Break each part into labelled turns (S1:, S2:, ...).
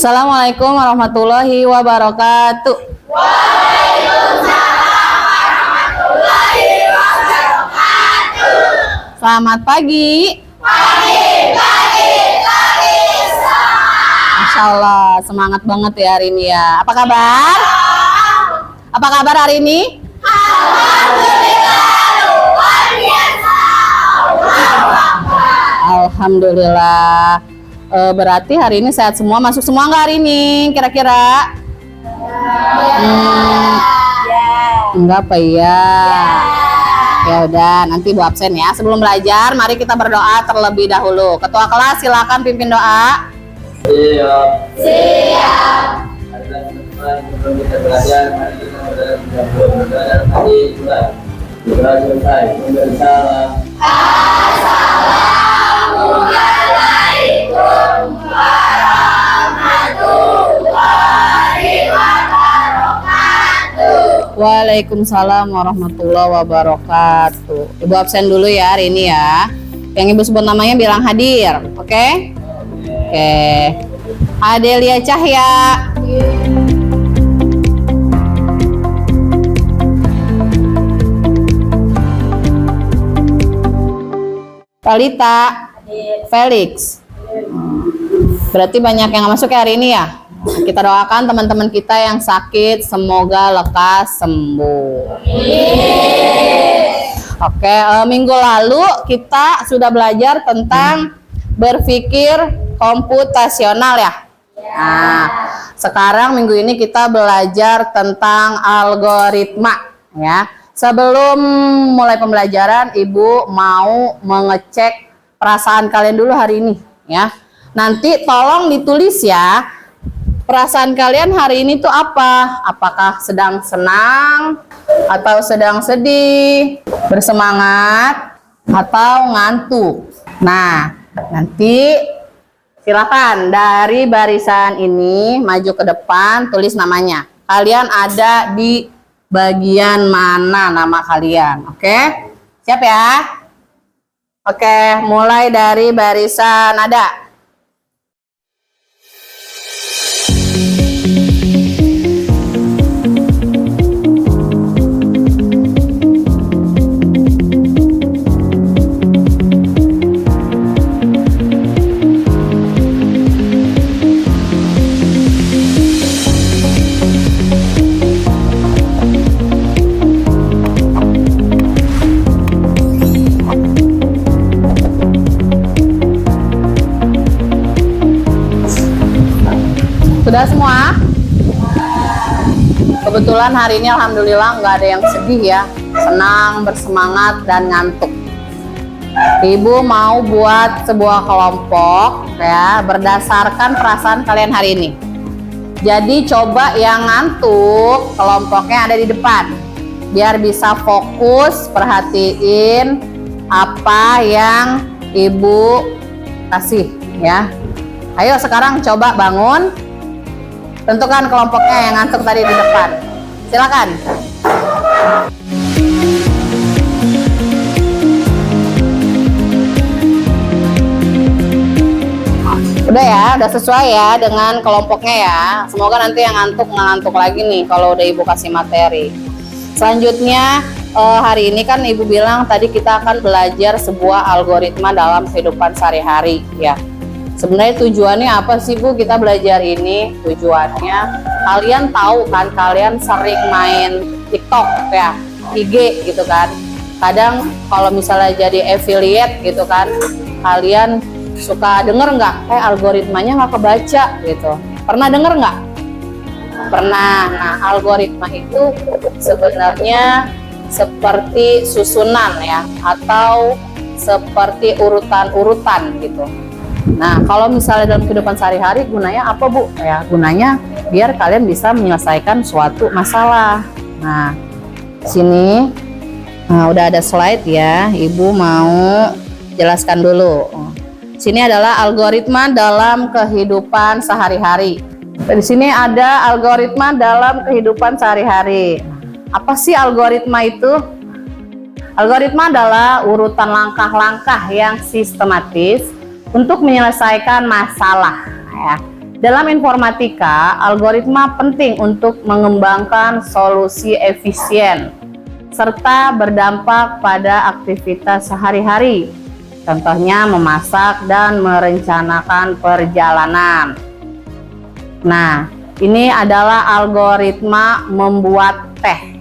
S1: Assalamualaikum warahmatullahi wabarakatuh.
S2: Waalaikumsalam warahmatullahi wabarakatuh.
S1: Selamat pagi.
S2: Pagi.
S1: Masya Allah, semangat banget ya hari ini ya. Apa kabar? Apa kabar hari ini?
S2: Alhamdulillah luar biasa.
S1: Alhamdulillah. Berarti hari ini sehat semua, masuk semua nggak hari ini? Kira-kira? Enggak apa ya? Ya udah, nanti Bu absen ya. Sebelum belajar, mari kita berdoa terlebih dahulu. Ketua kelas silakan pimpin doa.
S3: Siap.
S2: Siap.
S3: Sebelum kita belajar, mari kita belajar tadi sudah selesai. Salam.
S2: Assalamualaikum warahmatullahi wabarakatuh.
S1: Waalaikumsalam warahmatullahi wabarakatuh. Ibu absen dulu ya hari ini ya. Yang ibu sebut namanya bilang hadir, oke? Oke. Adelia Cahya. Talita. Felix. Berarti banyak yang masuk ya hari ini ya. Kita doakan teman-teman kita yang sakit semoga lekas sembuh. Oke, minggu lalu kita sudah belajar tentang berpikir komputasional ya. Nah, sekarang minggu ini kita belajar tentang algoritma ya. Sebelum mulai pembelajaran, Ibu mau mengecek perasaan kalian dulu hari ini ya. Nanti tolong ditulis ya. Perasaan kalian hari ini tuh apa? Apakah sedang senang atau sedang sedih, bersemangat atau ngantuk? Nah, nanti silakan dari barisan ini maju ke depan, tulis namanya. Kalian ada di bagian mana nama kalian? Oke? Siap ya? Oke, mulai dari barisan nada. Sudah semua? Kebetulan hari ini alhamdulillah nggak ada yang sedih ya, senang, bersemangat, dan ngantuk. Ibu mau buat sebuah kelompok ya berdasarkan perasaan kalian hari ini. Jadi coba yang ngantuk kelompoknya ada di depan, biar bisa fokus perhatiin apa yang ibu kasih ya. Ayo sekarang coba bangun. Tentukan kelompoknya yang ngantuk tadi di depan. Silakan. Udah ya, udah sesuai ya dengan kelompoknya ya. Semoga nanti yang ngantuk nggak ngantuk lagi nih kalau udah ibu kasih materi. Selanjutnya hari ini kan ibu bilang tadi kita akan belajar sebuah algoritma dalam kehidupan sehari-hari ya. Sebenarnya tujuannya apa sih Bu kita belajar ini? Tujuannya kalian tahu kan, kalian sering main TikTok ya, IG gitu kan. Kadang kalau misalnya jadi affiliate gitu kan, kalian suka denger nggak? Algoritmanya nggak kebaca gitu. Pernah denger nggak? Pernah. Nah, algoritma itu sebenarnya seperti susunan ya, atau seperti urutan-urutan gitu. Nah, kalau misalnya dalam kehidupan sehari-hari gunanya apa Bu? Ya, gunanya biar kalian bisa menyelesaikan suatu masalah. Nah, sini udah ada slide ya. Ibu mau jelaskan dulu. Sini adalah algoritma dalam kehidupan sehari-hari. Di sini ada algoritma dalam kehidupan sehari-hari. Apa sih algoritma itu? Algoritma adalah urutan langkah-langkah yang sistematis untuk menyelesaikan masalah ya. Dalam informatika, algoritma penting untuk mengembangkan solusi efisien serta berdampak pada aktivitas sehari-hari. Contohnya memasak dan merencanakan perjalanan. Nah, ini adalah algoritma membuat teh.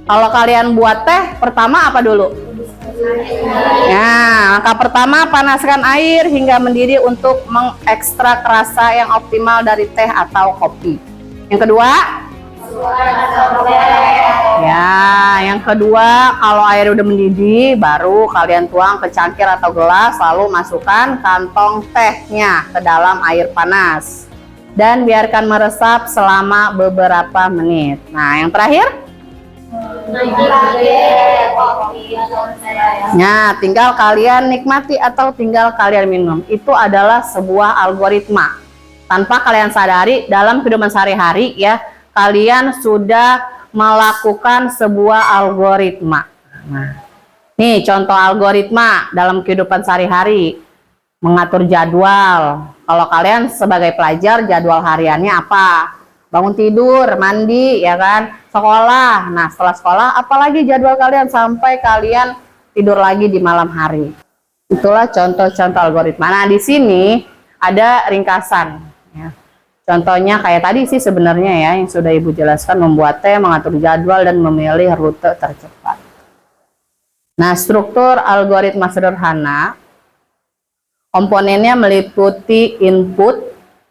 S1: Kalau kalian buat teh, pertama apa dulu? Nah, langkah pertama panaskan air hingga mendidih untuk mengekstrak rasa yang optimal dari teh atau kopi. Yang kedua? Ya, yang kedua, kalau air udah mendidih, baru kalian tuang ke cangkir atau gelas, lalu masukkan kantong tehnya ke dalam air panas dan biarkan meresap selama beberapa menit. Nah, yang terakhir? Nah, tinggal kalian nikmati atau tinggal kalian minum. Itu adalah sebuah algoritma. Tanpa kalian sadari, dalam kehidupan sehari-hari ya, kalian sudah melakukan sebuah algoritma. Nah, nih contoh algoritma dalam kehidupan sehari-hari. Mengatur jadwal. Kalau kalian sebagai pelajar, jadwal hariannya apa? Bangun tidur, mandi, ya kan? Sekolah. Nah, setelah sekolah, apalagi jadwal kalian sampai kalian tidur lagi di malam hari. Itulah contoh-contoh algoritma. Nah, di sini ada ringkasan. Ya. Contohnya kayak tadi sih sebenarnya ya, yang sudah Ibu jelaskan, membuat teh, mengatur jadwal, dan memilih rute tercepat. Nah, struktur algoritma sederhana, komponennya meliputi input,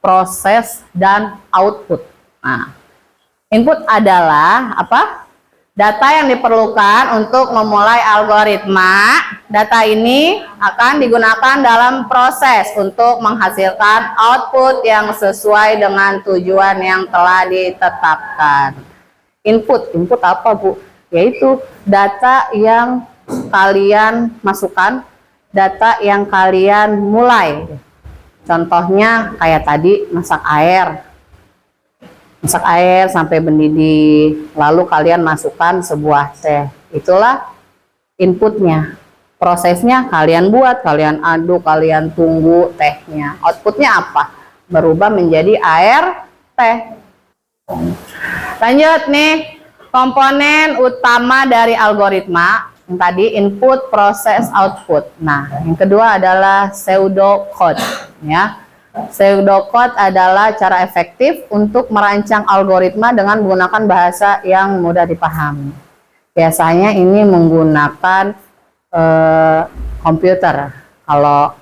S1: proses, dan output. Nah, input adalah apa? Data yang diperlukan untuk memulai algoritma. Data ini akan digunakan dalam proses untuk menghasilkan output yang sesuai dengan tujuan yang telah ditetapkan. Input apa, Bu? Yaitu data yang kalian masukkan, data yang kalian mulai. Contohnya kayak tadi masak air sampai mendidih, lalu kalian masukkan sebuah teh. Itulah inputnya. Prosesnya kalian buat, kalian aduk, kalian tunggu tehnya. Outputnya apa? Berubah menjadi air teh. Lanjut nih, komponen utama dari algoritma. Yang tadi input, proses, output. Nah, yang kedua adalah pseudocode, ya. Pseudocode adalah cara efektif untuk merancang algoritma dengan menggunakan bahasa yang mudah dipahami. Biasanya ini menggunakan komputer kalau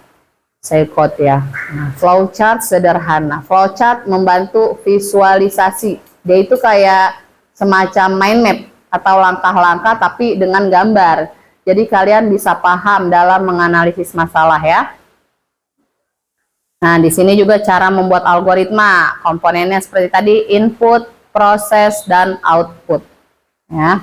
S1: pseudocode ya. Nah, flowchart sederhana. Flowchart membantu visualisasi. Dia itu kayak semacam mind map atau langkah-langkah tapi dengan gambar. Jadi kalian bisa paham dalam menganalisis masalah ya. Nah, di sini juga cara membuat algoritma. Komponennya seperti tadi, input, proses, dan output. Ya.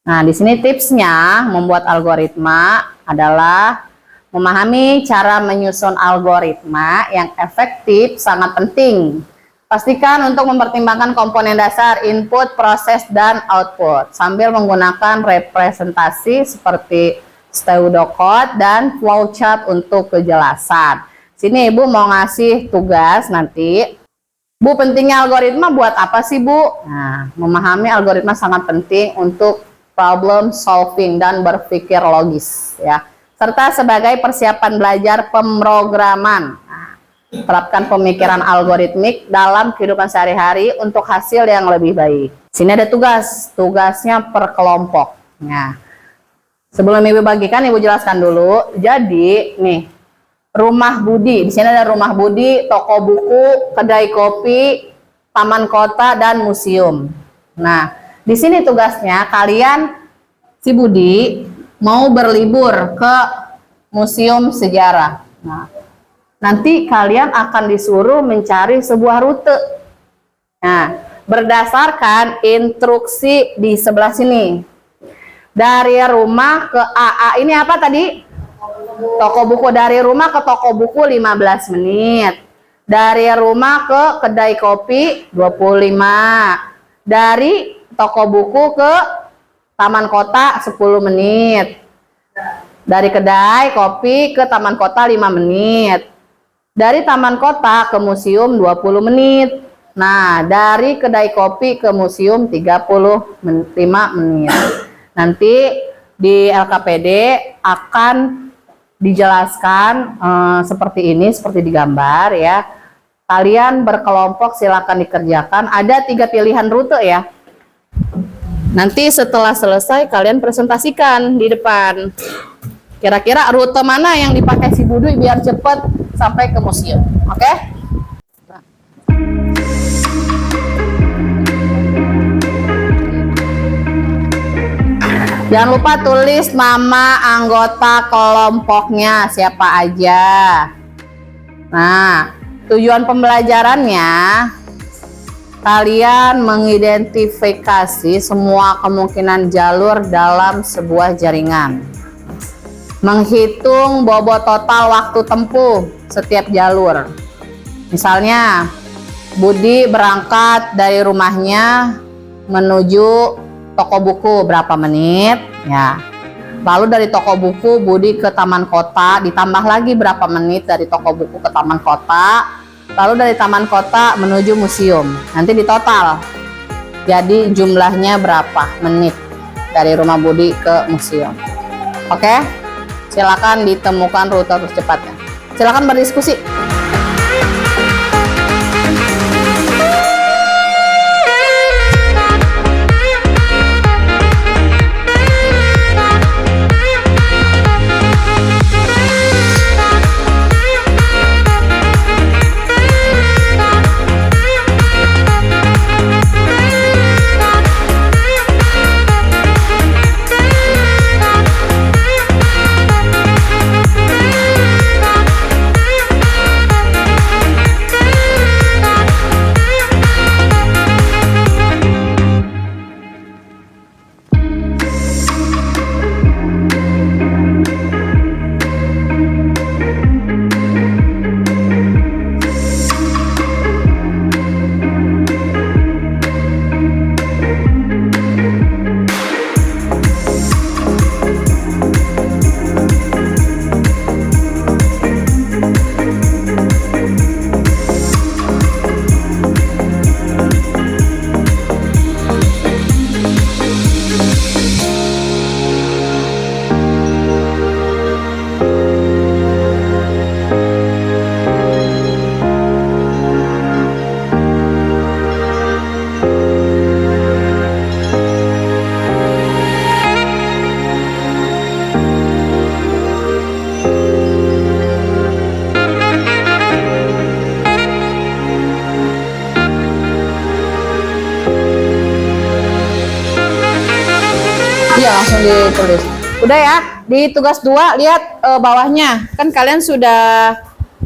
S1: Nah, di sini tipsnya membuat algoritma adalah memahami cara menyusun algoritma yang efektif sangat penting. Pastikan untuk mempertimbangkan komponen dasar, input, proses, dan output sambil menggunakan representasi seperti pseudocode dan flowchart untuk kejelasan. Sini Ibu mau ngasih tugas nanti. Bu, pentingnya algoritma buat apa sih, Bu? Nah, memahami algoritma sangat penting untuk problem solving dan berpikir logis ya. Serta sebagai persiapan belajar pemrograman. Nah, terapkan pemikiran algoritmik dalam kehidupan sehari-hari untuk hasil yang lebih baik. Sini ada tugas. Tugasnya per kelompok. Nah, sebelum Ibu bagikan, Ibu jelaskan dulu. Jadi, nih, Rumah Budi, di sini ada Rumah Budi, toko buku, kedai kopi, taman kota, dan museum. Nah, di sini tugasnya kalian, si Budi, mau berlibur ke museum sejarah. Nah, nanti kalian akan disuruh mencari sebuah rute. Nah, berdasarkan instruksi di sebelah sini. Dari rumah ke AA, ini apa tadi? Toko buku. Dari rumah ke toko buku 15 menit. Dari rumah ke kedai kopi 25. Dari toko buku ke taman kota 10 menit. Dari kedai kopi ke taman kota 5 menit. Dari taman kota ke museum 20 menit. Nah, dari kedai kopi ke museum 35 menit. Nanti di LKPD akan dijelaskan seperti ini, seperti digambar ya. Kalian berkelompok silakan dikerjakan. Ada 3 pilihan rute ya. Nanti setelah selesai kalian presentasikan di depan. Kira-kira rute mana yang dipakai si Budu biar cepat sampai ke museum. Oke? Jangan lupa tulis nama anggota kelompoknya siapa aja. Nah, tujuan pembelajarannya kalian mengidentifikasi semua kemungkinan jalur dalam sebuah jaringan. Menghitung bobot total waktu tempuh setiap jalur. Misalnya, Budi berangkat dari rumahnya menuju toko buku berapa menit ya. Lalu dari toko buku Budi ke taman kota, ditambah lagi berapa menit dari toko buku ke taman kota. Lalu dari taman kota menuju museum. Nanti di total. Jadi jumlahnya berapa menit dari rumah Budi ke museum. Oke? Silakan ditemukan rute tercepatnya. Silakan berdiskusi. Iya, langsung ditulis. Udah ya, di tugas 2 lihat bawahnya. Kan kalian sudah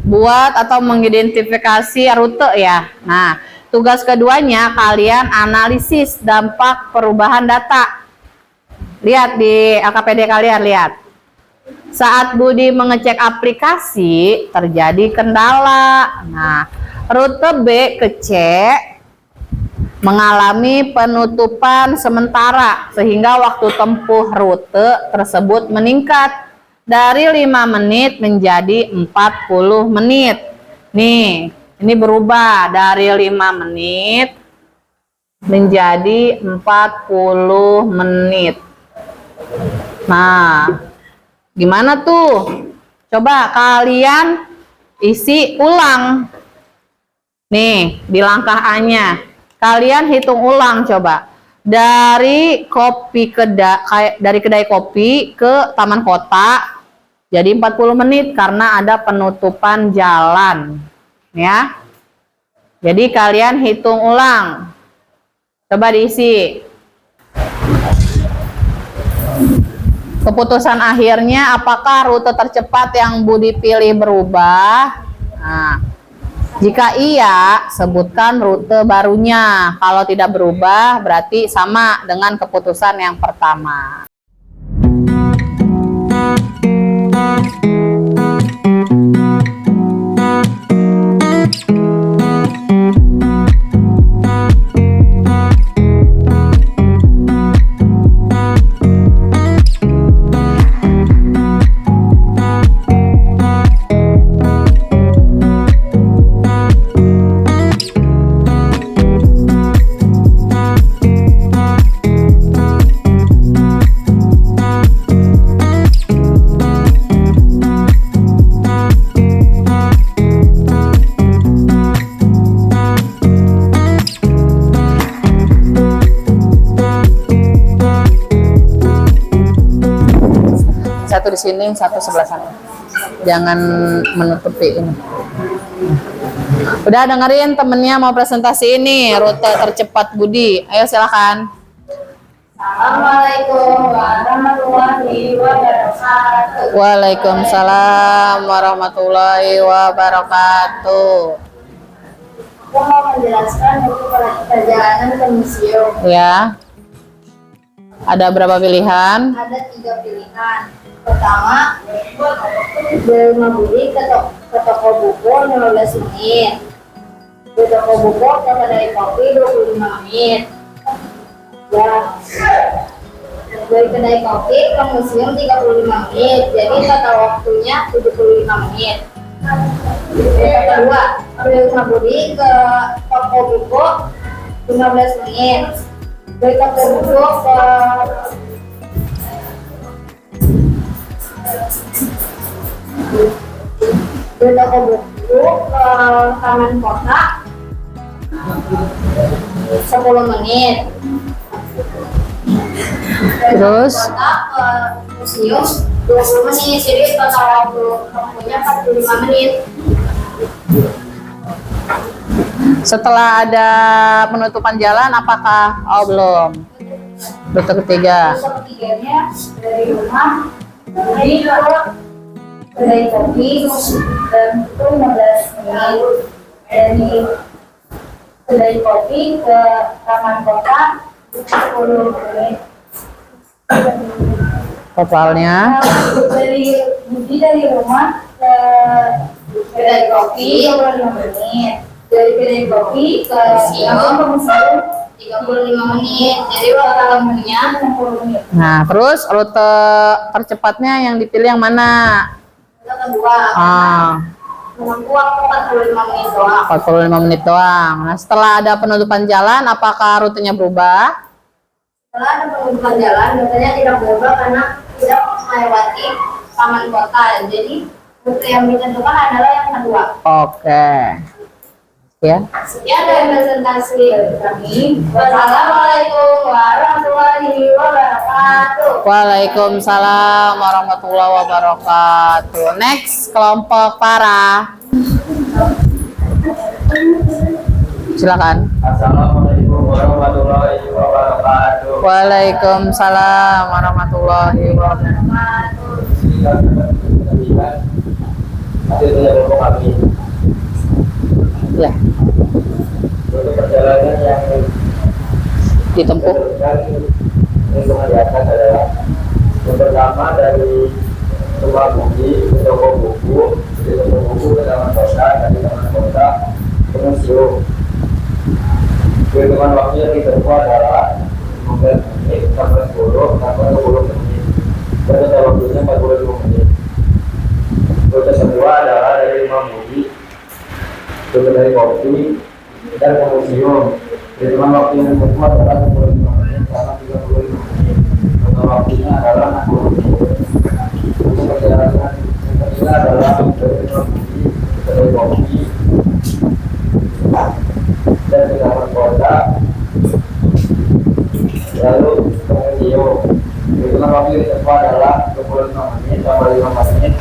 S1: buat atau mengidentifikasi rute ya. Nah, tugas keduanya kalian analisis dampak perubahan data. Lihat di LKPD kalian, lihat. Saat Budi mengecek aplikasi, terjadi kendala. Nah, rute B ke C mengalami penutupan sementara sehingga waktu tempuh rute tersebut meningkat dari 5 menit menjadi 40 menit. Nih, ini berubah dari 5 menit menjadi 40 menit. Nah, gimana tuh? Coba kalian isi ulang. Nih, di langkah A-nya. Kalian hitung ulang coba. Dari kedai kopi ke taman kota jadi 40 menit karena ada penutupan jalan. Ya. Jadi kalian hitung ulang. Coba diisi. Keputusan akhirnya apakah rute tercepat yang Budi pilih berubah? Nah, jika iya, sebutkan rute barunya. Kalau tidak berubah, berarti sama dengan keputusan yang pertama. satu di sini, satu sebelah sana. Jangan menutupi ini. Udah dengerin temennya mau presentasi ini, rute tercepat Budi. Ayo silakan.
S2: Assalamualaikum warahmatullahi wabarakatuh.
S1: Waalaikumsalam warahmatullahi wabarakatuh.
S2: Aku mau menjelaskan untuk perjalanan ke museum.
S1: Ya. Ada berapa pilihan?
S2: Ada 3 pilihan. Pertama, dari rumah Budi ke toko buku 15 menit. Di toko buku ke kedai kopi 25 menit. Ya. Dari kedai kopi ke museum 35 menit. Jadi total waktunya 75 menit. Yang kedua, dari rumah Budi ke toko buku 15 menit. Dari toko buku ke taman kota 10 menit.
S1: Terus?
S2: Kota ke museum 20 menit. Jadi total waktunya 45 menit.
S1: Setelah ada penutupan jalan, apakah? Oh, belum. Rute ketiga.
S2: Rute ketiganya dari rumah Budi ke kedai kopi dan itu 15 menit. Dari kedai kopi ke taman kota 10 menit.
S1: Totalnya
S2: Dari Budi dari rumah ke kedai kopi 25 menit. Dari kedai kopi ke museum 35 menit. Jadi total waktunya 60 menit.
S1: Nah, terus rute tercepatnya yang dipilih yang mana?
S2: Rute kedua. Menunggu waktu 45 menit doang.
S1: 45 menit doang. Nah, setelah ada penutupan jalan, apakah rutenya berubah?
S2: Setelah ada penutupan jalan, biasanya tidak berubah karena tidak melewati taman kota. Jadi rute yang ditentukan adalah yang kedua.
S1: Oke. Ya.
S2: Sekian dari presentasi kami. Wassalamualaikum warahmatullahi wabarakatuh.
S1: Waalaikumsalam warahmatullahi wabarakatuh. Next, kelompok Farah. Silakan.
S3: Assalamualaikum warahmatullahi wabarakatuh.
S1: Waalaikumsalam warahmatullahi wabarakatuh.
S3: Hasil kelompok kami.
S1: Ya,
S3: Untuk perjalanan yang
S1: ditempuh.
S3: lingkungan di atas adalah yang pertama dari rumah Budi ke toko buku, dari toko buku ke taman kota, dari taman kota ke museum. Hitungan waktu yang ditempuh adalah 15 menit sampai 20 menit. Dan total waktunya 45 menit. Rute kedua adalah dari rumah Budi ke kedai kopi dan ke museum. Hitungan waktu yang ditempuh adalah 25 menit sampai 35 menit. Total waktunya adalah 60 menit. Untuk perjalanan yang ketiga adalah dari rumah Budi ke kedai kopi dan ke taman kota, lalu ke museum. Hitungan waktu yang ditempuh adalah 25 menit sampai 5 menit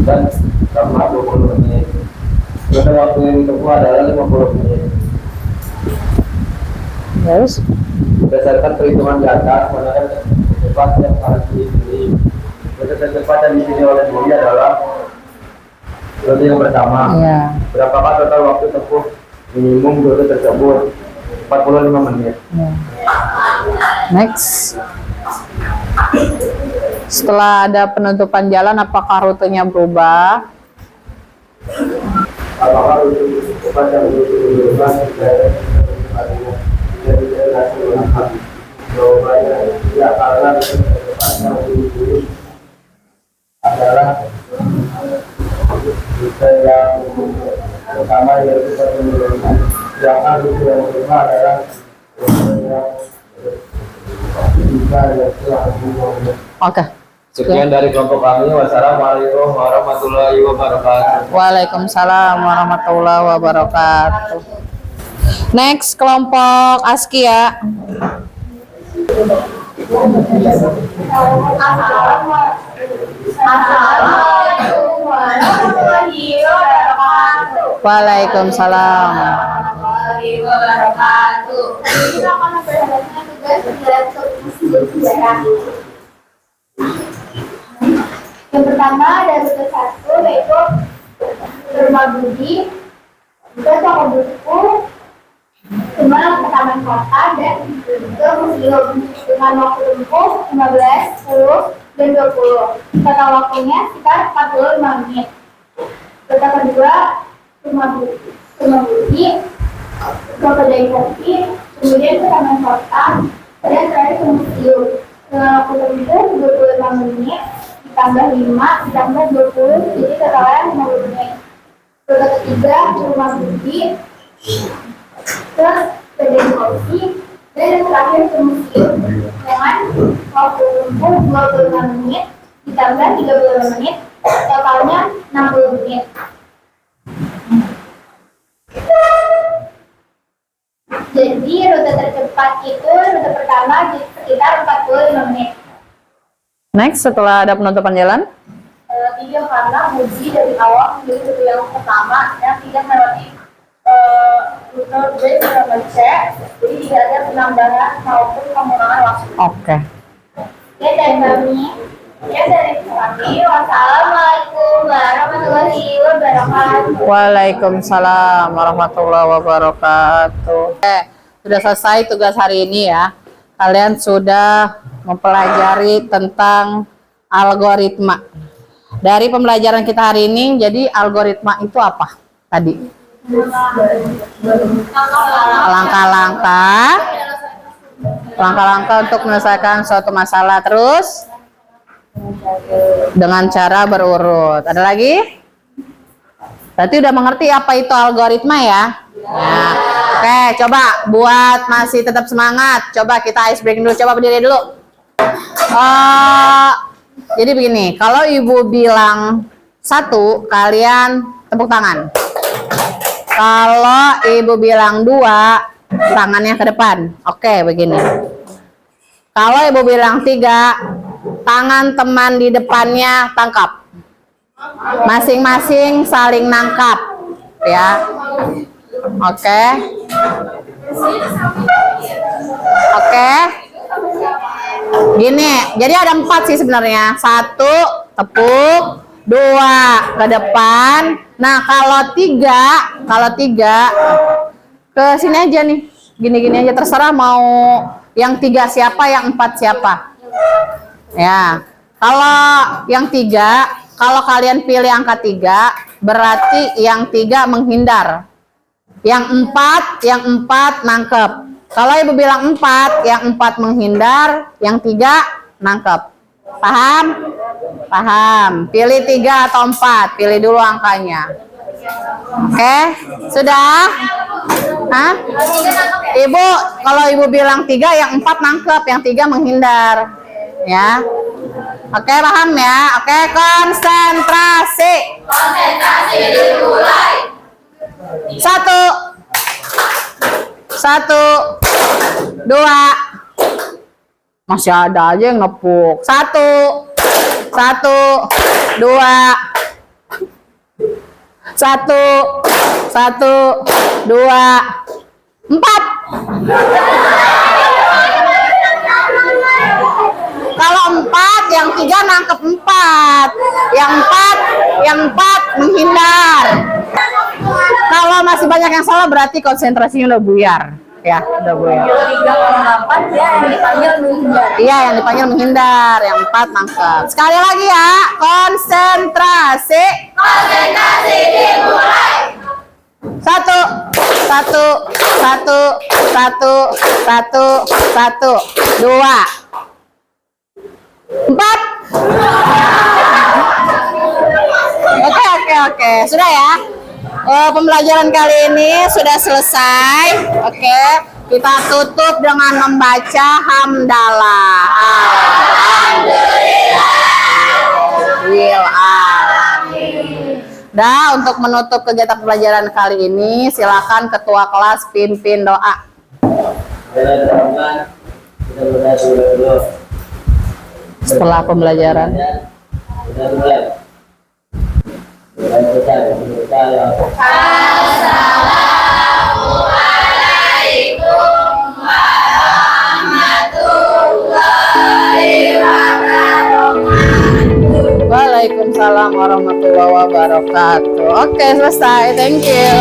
S3: dan tambah 20 menit. Total waktu yang ditempuh adalah 50 menit.
S1: Terus?
S3: Berdasarkan perhitungan di atas, mana yang cepat yang harus dipilih. Rute tercepat yang dipilih oleh Budi adalah rute yang pertama.
S1: Iya.
S3: Berapakah total waktu tempuh minimum rute tersebut? 45 menit.
S1: Ya. Next. Setelah ada penutupan jalan, apakah rutenya berubah?
S3: Apakah rute cepat yang berubah dari jawabannya ya, karena rute cepat yang dipilih adalah rute yang pertama, yaitu penurunan. Sedangkan rute yang kedua adalah rute yang ketiga, yaitu
S1: Oke.
S3: Sekian dari kelompok kami. Wassalamualaikum warahmatullahi wabarakatuh.
S1: Waalaikumsalam warahmatullahi wabarakatuh. Next, kelompok Askia.
S2: Assalamualaikum warahmatullahi wabarakatuh.
S1: Waalaikumsalam.
S2: Warahmatullahi wabarakatuh. Kita akan memperhatikan tugas untuk masjid sejarah. Yang pertama ada tugas 1 yaitu rumah budi, juga toko buku, cuma ke taman kota dan ke museum dengan waktu tempuh 15, 10, dan 20. Total waktunya sekitar 45 menit. Total kedua rumah budi, ke kedai kopi, kemudian ke taman kota, dan terakhir ke museum dengan waktu tempuh 25 menit ditambah 5 ditambah 20, jadi totalnya 50 menit. Total ketiga rumah budi, terus kedai kopi, dan yang terakhir ke museum dengan waktu tempuh 25 menit ditambah 35 menit, totalnya 60 menit. Jadi rute tercepat itu rute pertama di sekitar 45 menit.
S1: Next, setelah ada penutupan jalan.
S2: Video karena Muji dari awal menjadi rute yang pertama yang tidak melewati rute B dan C, jadi tidak ada penambahan maupun pengurangan waktu.
S1: Oke.
S2: Ya dari kami, wassalamualaikum warahmatullahi wabarakatuh.
S1: Waalaikumsalam warahmatullahi wabarakatuh. Sudah selesai tugas hari ini ya. Kalian sudah mempelajari tentang algoritma. Dari pembelajaran kita hari ini, jadi algoritma itu apa tadi? Langkah-langkah untuk menyelesaikan suatu masalah, terus dengan cara berurut. Ada lagi? Berarti udah mengerti apa itu algoritma ya? Nah, oke, coba buat masih tetap semangat. Coba kita ice breaking dulu. Coba berdiri dulu. Jadi begini, kalau ibu bilang 1, kalian tepuk tangan. Kalau ibu bilang 2, tangannya ke depan. Oke, begini. Kalau ibu bilang 3, tangan teman di depannya tangkap. Masing-masing saling nangkap, ya. Oke. Oke. Gini, jadi ada 4 sih sebenarnya. 1, tepuk. 2, ke depan. Nah, kalau 3 ke sini aja nih. Gini-gini aja, terserah mau yang 3 siapa, yang 4 siapa. Ya. Kalau yang 3, kalau kalian pilih angka 3, berarti yang 3 menghindar. Yang 4 nangkep. Kalau ibu bilang 4, yang 4 menghindar, yang 3 nangkep. Paham? Paham. Pilih 3 atau 4, pilih dulu angkanya. Oke, sudah? Hah? Ibu, kalau ibu bilang 3, yang 4 nangkep, yang 3 menghindar. Ya. Oke, paham ya? Oke, konsentrasi. Konsentrasi dimulai. 1, 2. Masih ada aja yang nepuk. 1, 2. 2, 4. Kalau 4, yang 3 nangkep 4. Yang 4 menghindar. Kalau masih banyak yang salah, berarti konsentrasinya udah buyar. Ya, udah buyar.
S2: 3 orang 4 ya yang dipanggil menghindar.
S1: Iya, yang dipanggil menghindar. Yang 4 nangkep. Sekali lagi ya, konsentrasi.
S2: Konsentrasi dimulai.
S1: 1, 2, 4. Oke. Sudah ya. Pembelajaran kali ini sudah selesai. Oke. Kita tutup dengan membaca hamdalah. Alhamdulillah. Nah, untuk menutup kegiatan pembelajaran kali ini, silakan ketua kelas pimpin doa. Setelah pembelajaran.
S3: Dan mulai. Mulai percaya.
S1: Waalaikumsalam warahmatullahi wabarakatuh. Oke, selesai. Thank you.